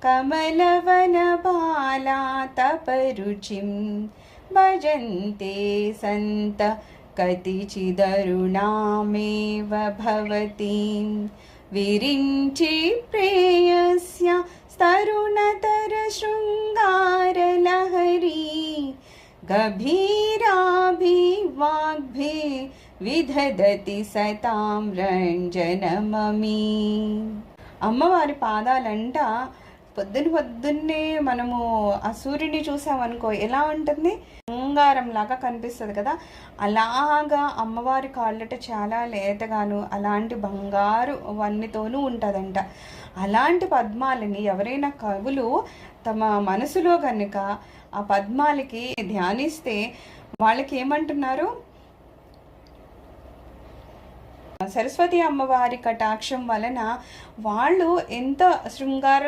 कमलवनबाला तपरुचिं भजन्ते सन्त कतिचिदरुणामेव भवतीं विरिञ्चि प्रेयस्या तरुणतरशृङ्गारलहरी गभीराभिवाग्भिः విధదతి సతాం రంజనమమి. అమ్మవారి పాదాలంట పొద్దున్నే మనము ఆ సూర్యుని చూసామనుకో ఎలా ఉంటుంది, బంగారం లాగా కనిపిస్తుంది కదా. అలాగా అమ్మవారి కాళ్ళట చాలా లేతగాను అలాంటి బంగారు వన్నెతోనూ ఉంటుందంట. అలాంటి పద్మాలని ఎవరైనా కవులు తమ మనసులో కనుక ఆ పద్మాలకి ధ్యానిస్తే వాళ్ళకి ఏమంటున్నారు, సరస్వతి అమ్మవారి కటాక్షం వలన వాళ్ళు ఎంత శృంగార